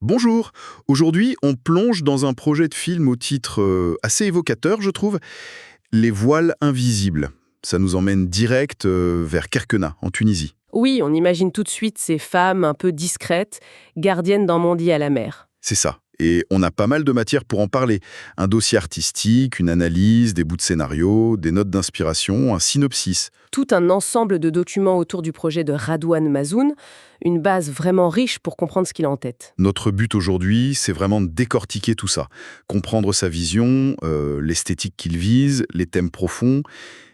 Bonjour, aujourd'hui on plonge dans un projet de film au titre assez évocateur, je trouve, Les voiles invisibles. Ça nous emmène direct vers Kerkena, en Tunisie. Oui, on imagine tout de suite ces femmes un peu discrètes, gardiennes d'un monde à la mer. C'est ça. Et on a pas mal de matière pour en parler. Un dossier artistique, une analyse, des bouts de scénario, des notes d'inspiration, un synopsis. Tout un ensemble de documents autour du projet de Radouane Mazoun, une base vraiment riche pour comprendre ce qu'il a en tête. Notre but aujourd'hui, c'est vraiment de décortiquer tout ça. Comprendre sa vision, l'esthétique qu'il vise, les thèmes profonds,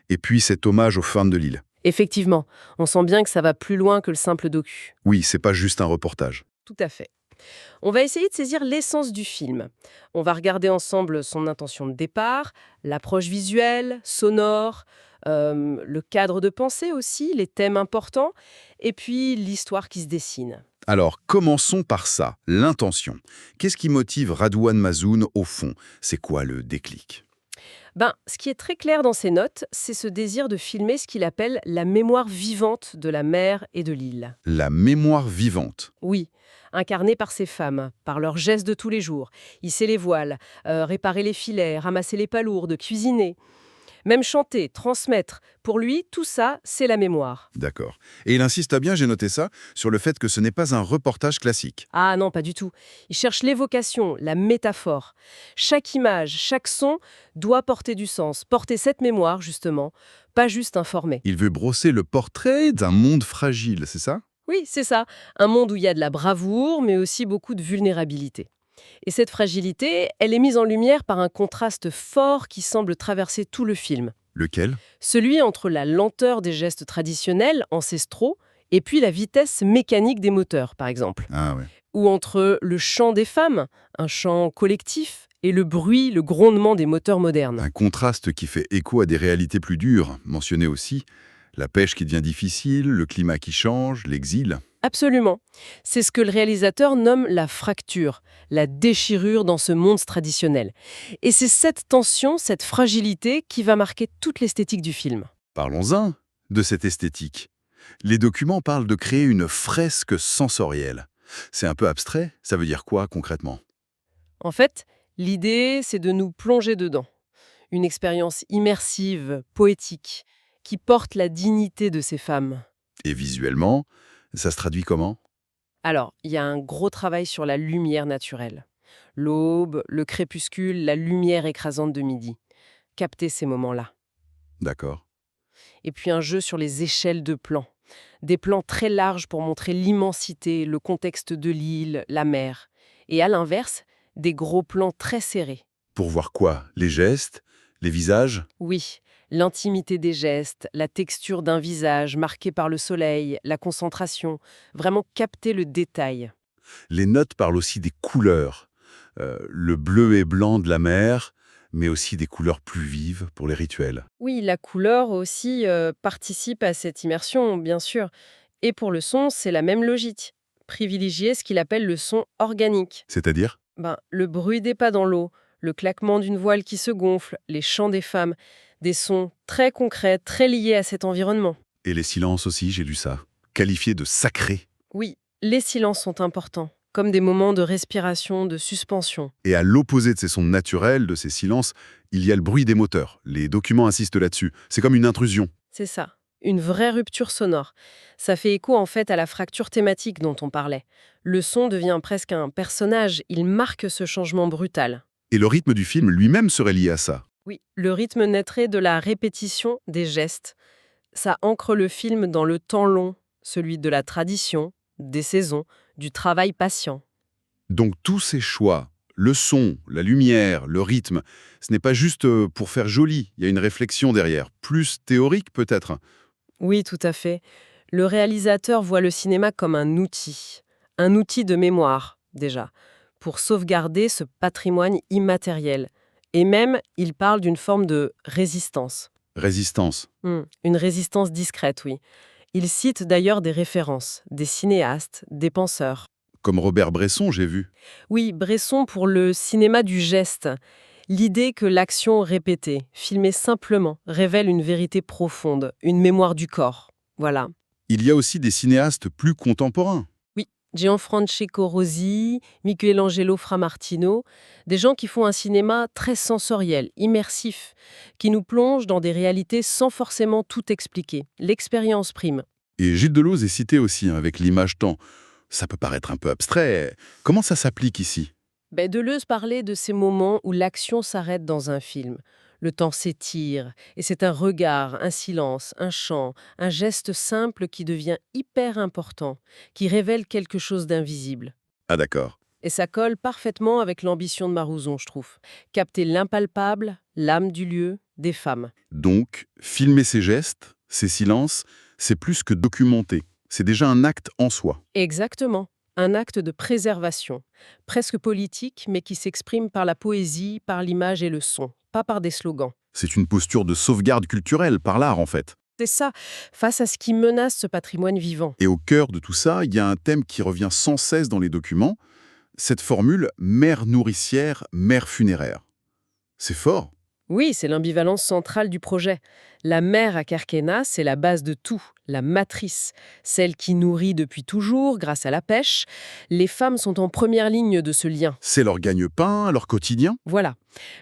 et puis cet hommage aux femmes de l'île. Effectivement, on sent bien que ça va plus loin que le simple docu. Oui, c'est pas juste un reportage. Tout à fait. On va essayer de saisir l'essence du film. On va regarder ensemble son intention de départ, l'approche visuelle, sonore, le cadre de pensée aussi, les thèmes importants, et puis l'histoire qui se dessine. Alors, commençons par ça, l'intention. Qu'est-ce qui motive Radouane Mazoun au fond? C'est quoi le déclic? Ce qui est très clair dans ses notes, c'est ce désir de filmer ce qu'il appelle la mémoire vivante de la mer et de l'île. La mémoire vivante. Oui, incarnée par ces femmes, par leurs gestes de tous les jours. Hisser les voiles, réparer les filets, ramasser les palourdes, cuisiner. Même chanter, transmettre. Pour lui, tout ça, c'est la mémoire. D'accord. Et il insiste bien, j'ai noté ça, sur le fait que ce n'est pas un reportage classique. Ah non, pas du tout. Il cherche l'évocation, la métaphore. Chaque image, chaque son doit porter du sens, porter cette mémoire, justement, pas juste informer. Il veut brosser le portrait d'un monde fragile, c'est ça? Oui, c'est ça. Un monde où il y a de la bravoure, mais aussi beaucoup de vulnérabilité. Et cette fragilité, elle est mise en lumière par un contraste fort qui semble traverser tout le film. Lequel? Celui entre la lenteur des gestes traditionnels, ancestraux, et puis la vitesse mécanique des moteurs, par exemple. Ah ouais. Ou entre le chant des femmes, un chant collectif, et le bruit, le grondement des moteurs modernes. Un contraste qui fait écho à des réalités plus dures, mentionnées aussi. La pêche qui devient difficile, le climat qui change, l'exil. Absolument. C'est ce que le réalisateur nomme la fracture, la déchirure dans ce monde traditionnel. Et c'est cette tension, cette fragilité qui va marquer toute l'esthétique du film. Parlons-en de cette esthétique. Les documents parlent de créer une fresque sensorielle. C'est un peu abstrait, ça veut dire quoi concrètement? En fait, l'idée, c'est de nous plonger dedans. Une expérience immersive, poétique, qui porte la dignité de ces femmes. Et visuellement, ça se traduit comment? Alors, il y a un gros travail sur la lumière naturelle. L'aube, le crépuscule, la lumière écrasante de midi. Capter ces moments-là. D'accord. Et puis un jeu sur les échelles de plans. Des plans très larges pour montrer l'immensité, le contexte de l'île, la mer. Et à l'inverse, des gros plans très serrés. Pour voir quoi? Les gestes? Les visages? Oui, l'intimité des gestes, la texture d'un visage marqué par le soleil, la concentration, vraiment capter le détail. Les notes parlent aussi des couleurs. Le bleu et blanc de la mer, mais aussi des couleurs plus vives pour les rituels. Oui, la couleur aussi participe à cette immersion, bien sûr. Et pour le son, c'est la même logique. Privilégier ce qu'il appelle le son organique. C'est-à-dire? Le bruit des pas dans l'eau, le claquement d'une voile qui se gonfle, les chants des femmes, des sons très concrets, très liés à cet environnement. Et les silences aussi, j'ai lu ça. Qualifiés de sacrés. Oui, les silences sont importants, comme des moments de respiration, de suspension. Et à l'opposé de ces sons naturels, de ces silences, il y a le bruit des moteurs. Les documents insistent là-dessus. C'est comme une intrusion. C'est ça, une vraie rupture sonore. Ça fait écho en fait à la fracture thématique dont on parlait. Le son devient presque un personnage, il marque ce changement brutal. Et le rythme du film lui-même serait lié à ça. Oui, le rythme naîtrait de la répétition des gestes. Ça ancre le film dans le temps long, celui de la tradition, des saisons, du travail patient. Donc tous ces choix, le son, la lumière, le rythme, ce n'est pas juste pour faire joli, il y a une réflexion derrière, plus théorique peut-être. Oui, tout à fait. Le réalisateur voit le cinéma comme un outil de mémoire, déjà, pour sauvegarder ce patrimoine immatériel. Et même, il parle d'une forme de résistance. Résistance. Une résistance discrète, oui. Il cite d'ailleurs des références, des cinéastes, des penseurs. Comme Robert Bresson, j'ai vu. Oui, Bresson pour le cinéma du geste. L'idée que l'action répétée, filmée simplement, révèle une vérité profonde, une mémoire du corps. Voilà. Il y a aussi des cinéastes plus contemporains. Oui, Gianfrancesco Rosi, Michelangelo Framartino, des gens qui font un cinéma très sensoriel, immersif, qui nous plonge dans des réalités sans forcément tout expliquer. L'expérience prime. Et Gilles Deleuze est cité aussi, hein, avec l'image temps. Ça peut paraître un peu abstrait. Comment ça s'applique ici? Deleuze parlait de ces moments où l'action s'arrête dans un film. Le temps s'étire, et c'est un regard, un silence, un chant, un geste simple qui devient hyper important, qui révèle quelque chose d'invisible. Ah d'accord. Et ça colle parfaitement avec l'ambition de Marouzon, je trouve. Capter l'impalpable, l'âme du lieu, des femmes. Donc, filmer ces gestes, ces silences, c'est plus que documenter. C'est déjà un acte en soi. Exactement. Un acte de préservation, presque politique, mais qui s'exprime par la poésie, par l'image et le son, pas par des slogans. C'est une posture de sauvegarde culturelle par l'art, en fait. C'est ça, face à ce qui menace ce patrimoine vivant. Et au cœur de tout ça, il y a un thème qui revient sans cesse dans les documents, cette formule mère nourricière, mère funéraire. C'est fort. Oui, c'est l'ambivalence centrale du projet. La mère à Carquena, c'est la base de tout, la matrice, celle qui nourrit depuis toujours grâce à la pêche. Les femmes sont en première ligne de ce lien. C'est leur gagne-pain, leur quotidien. Voilà.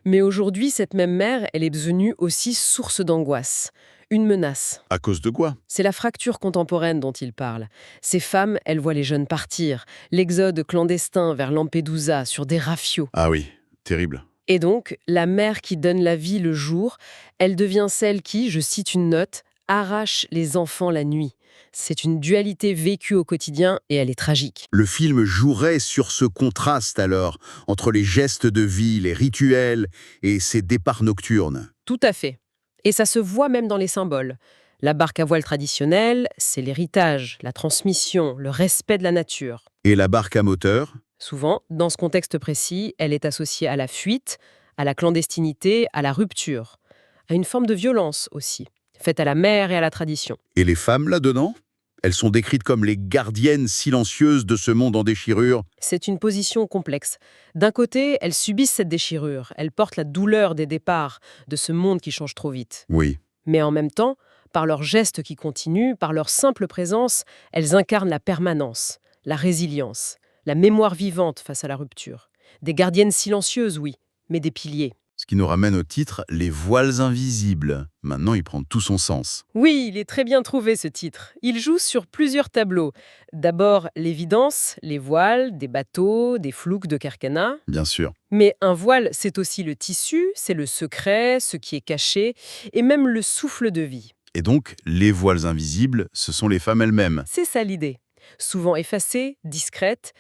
Mais aujourd'hui, cette même mère, elle est devenue aussi source d'angoisse, une menace. À cause de quoi? C'est la fracture contemporaine dont il parle. Ces femmes, elles voient les jeunes partir, l'exode clandestin vers Lampedusa sur des rafiaux. Ah oui, terrible. Et donc, la mère qui donne la vie le jour, elle devient celle qui, je cite une note, arrache les enfants la nuit. C'est une dualité vécue au quotidien et elle est tragique. Le film jouerait sur ce contraste alors, entre les gestes de vie, les rituels et ces départs nocturnes. Tout à fait. Et ça se voit même dans les symboles. La barque à voile traditionnelle, c'est l'héritage, la transmission, le respect de la nature. Et la barque à moteur? Souvent, dans ce contexte précis, elle est associée à la fuite, à la clandestinité, à la rupture, à une forme de violence aussi, faite à la mer et à la tradition. Et les femmes là-dedans? Elles sont décrites comme les gardiennes silencieuses de ce monde en déchirure. C'est une position complexe. D'un côté, elles subissent cette déchirure, elles portent la douleur des départs, de ce monde qui change trop vite. Oui. Mais en même temps, par leurs gestes qui continuent, par leur simple présence, elles incarnent la permanence, la résilience, la mémoire vivante face à la rupture. Des gardiennes silencieuses, oui, mais des piliers. Ce qui nous ramène au titre « Les voiles invisibles ». Maintenant, il prend tout son sens. Oui, il est très bien trouvé ce titre. Il joue sur plusieurs tableaux. D'abord, l'évidence, les voiles, des bateaux, des flouques de Carcana. Bien sûr. Mais un voile, c'est aussi le tissu, c'est le secret, ce qui est caché, et même le souffle de vie. Et donc, les voiles invisibles, ce sont les femmes elles-mêmes. C'est ça l'idée. Souvent effacées, discrètes,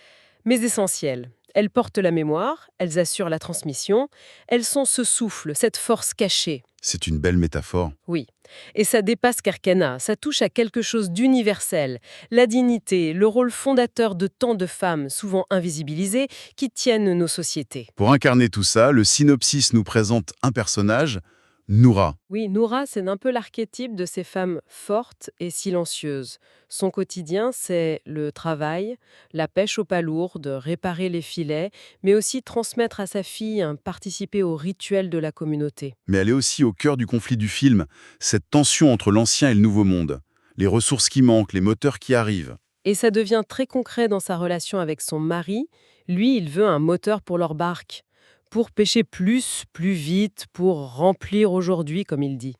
mais essentielles. Elles portent la mémoire, elles assurent la transmission, elles sont ce souffle, cette force cachée. C'est une belle métaphore. Oui. Et ça dépasse Carcana, ça touche à quelque chose d'universel. La dignité, le rôle fondateur de tant de femmes, souvent invisibilisées, qui tiennent nos sociétés. Pour incarner tout ça, le synopsis nous présente un personnage, Noura. Oui, Noura, c'est un peu l'archétype de ces femmes fortes et silencieuses. Son quotidien, c'est le travail, la pêche aux palourdes, réparer les filets, mais aussi transmettre à sa fille, participer au rituel de la communauté. Mais elle est aussi au cœur du conflit du film, cette tension entre l'ancien et le nouveau monde. Les ressources qui manquent, les moteurs qui arrivent. Et ça devient très concret dans sa relation avec son mari. Lui, il veut un moteur pour leur barque, pour pêcher plus, plus vite, pour remplir aujourd'hui, comme il dit.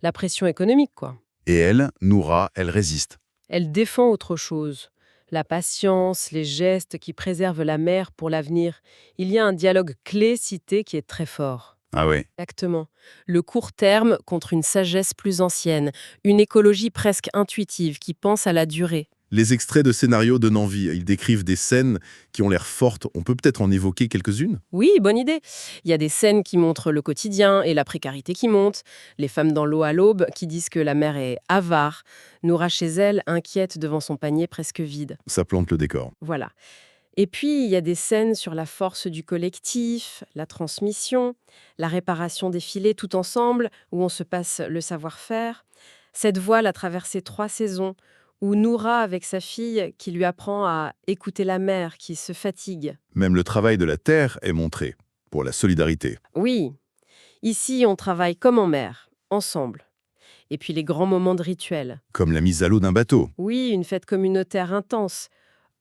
La pression économique, quoi. Et elle, Noura, elle résiste. Elle défend autre chose. La patience, les gestes qui préservent la mer pour l'avenir. Il y a un dialogue clé cité qui est très fort. Ah ouais. Exactement. Le court terme contre une sagesse plus ancienne, une écologie presque intuitive qui pense à la durée. Les extraits de scénarios donnent envie. Ils décrivent des scènes qui ont l'air fortes. On peut peut-être en évoquer quelques-unes? Oui, bonne idée. Il y a des scènes qui montrent le quotidien et la précarité qui monte, les femmes dans l'eau à l'aube qui disent que la mer est avare, Noura chez elle, inquiète devant son panier presque vide. Ça plante le décor. Voilà. Et puis, il y a des scènes sur la force du collectif, la transmission, la réparation des filets tout ensemble, où on se passe le savoir-faire. Cette voile a traversé 3 saisons, où Noura, avec sa fille, qui lui apprend à écouter la mer, qui se fatigue. Même le travail de la terre est montré, pour la solidarité. Oui, ici, on travaille comme en mer, ensemble. Et puis les grands moments de rituel. Comme la mise à l'eau d'un bateau. Oui, une fête communautaire intense.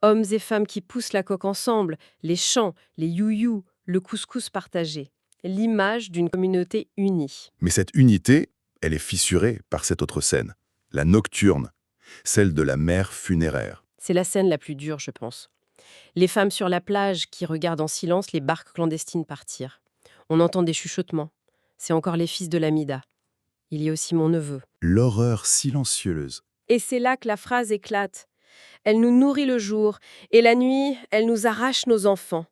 Hommes et femmes qui poussent la coque ensemble, les chants, les you-you, le couscous partagé. L'image d'une communauté unie. Mais cette unité, elle est fissurée par cette autre scène, la nocturne, celle de la mère funéraire. C'est la scène la plus dure, je pense. Les femmes sur la plage qui regardent en silence les barques clandestines partir. On entend des chuchotements. C'est encore les fils de l'Amida. Il y a aussi mon neveu. L'horreur silencieuse. Et c'est là que la phrase éclate. Elle nous nourrit le jour, et la nuit, elle nous arrache nos enfants.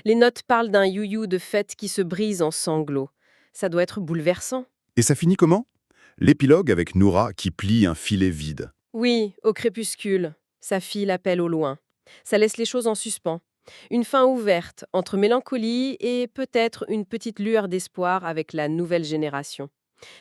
Les notes parlent d'un you-you de fête qui se brise en sanglots. Ça doit être bouleversant. Et ça finit comment? L'épilogue avec Noura qui plie un filet vide. Oui, au crépuscule. Sa fille l'appelle au loin. Ça laisse les choses en suspens. Une fin ouverte, entre mélancolie et peut-être une petite lueur d'espoir avec la nouvelle génération.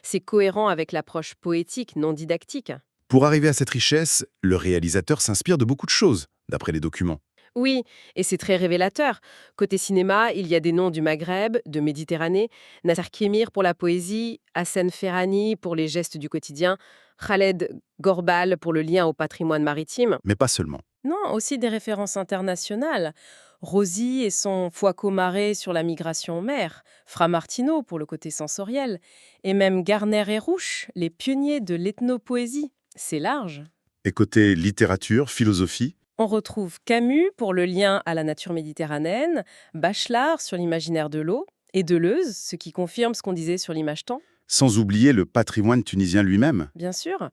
C'est cohérent avec l'approche poétique, non didactique. Pour arriver à cette richesse, le réalisateur s'inspire de beaucoup de choses, d'après les documents. Oui, et c'est très révélateur. Côté cinéma, il y a des noms du Maghreb, de Méditerranée, Nasser Kémir pour la poésie, Hassan Ferrani pour les gestes du quotidien, Khaled Gorbal pour le lien au patrimoine maritime. Mais pas seulement. Non, aussi des références internationales. Rosy et son Fouaco Maré sur la migration en mer, Fra Martino pour le côté sensoriel, et même Garner et Rouche, les pionniers de l'ethnopoésie. C'est large. Et côté littérature, philosophie, On retrouve Camus pour le lien à la nature méditerranéenne, Bachelard sur l'imaginaire de l'eau, et Deleuze, ce qui confirme ce qu'on disait sur l'image-temps. sans oublier le patrimoine tunisien lui-même. Bien sûr.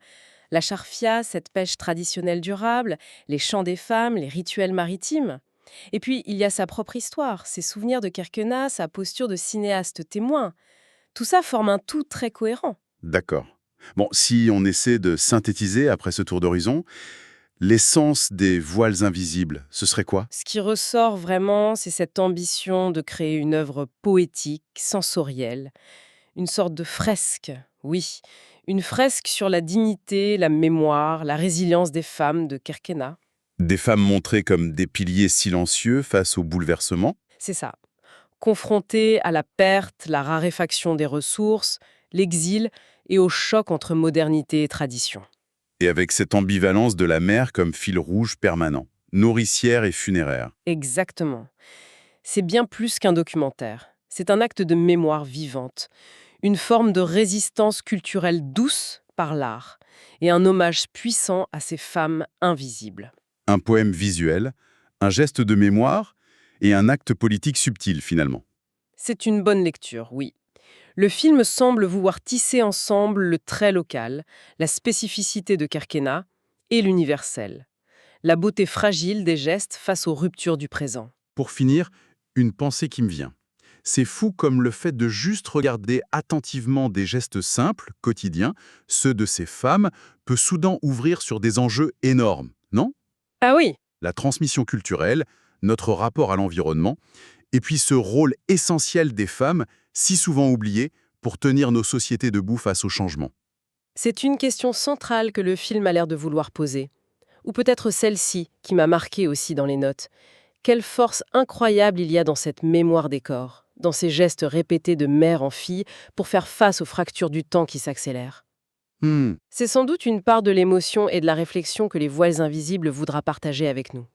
La charfia, cette pêche traditionnelle durable, les chants des femmes, les rituels maritimes. Et puis, il y a sa propre histoire, ses souvenirs de Kerkena, sa posture de cinéaste témoin. Tout ça forme un tout très cohérent. D'accord. Bon, si on essaie de synthétiser après ce tour d'horizon, l'essence des voiles invisibles, ce serait quoi? Ce qui ressort vraiment, c'est cette ambition de créer une œuvre poétique, sensorielle, une sorte de fresque, oui, une fresque sur la dignité, la mémoire, la résilience des femmes de Kerkena. Des femmes montrées comme des piliers silencieux face au bouleversement. C'est ça. Confrontées à la perte, la raréfaction des ressources, l'exil et au choc entre modernité et tradition. Et avec cette ambivalence de la mer comme fil rouge permanent, nourricière et funéraire. Exactement. C'est bien plus qu'un documentaire. C'est un acte de mémoire vivante, une forme de résistance culturelle douce par l'art et un hommage puissant à ces femmes invisibles. Un poème visuel, un geste de mémoire et un acte politique subtil finalement. C'est une bonne lecture, oui. Le film semble vouloir tisser ensemble le trait local, la spécificité de Kerkena et l'universel. La beauté fragile des gestes face aux ruptures du présent. Pour finir, une pensée qui me vient. C'est fou comme le fait de juste regarder attentivement des gestes simples, quotidiens, ceux de ces femmes, peut soudain ouvrir sur des enjeux énormes, non? Ah oui, La transmission culturelle, notre rapport à l'environnement, et puis ce rôle essentiel des femmes, si souvent oublié, pour tenir nos sociétés debout face au changement. c'est une question centrale que le film a l'air de vouloir poser. Ou peut-être celle-ci, qui m'a marquée aussi dans les notes. Quelle force incroyable il y a dans cette mémoire des corps, dans ces gestes répétés de mère en fille pour faire face aux fractures du temps qui s'accélèrent. C'est sans doute une part de l'émotion et de la réflexion que les voiles invisibles voudra partager avec nous.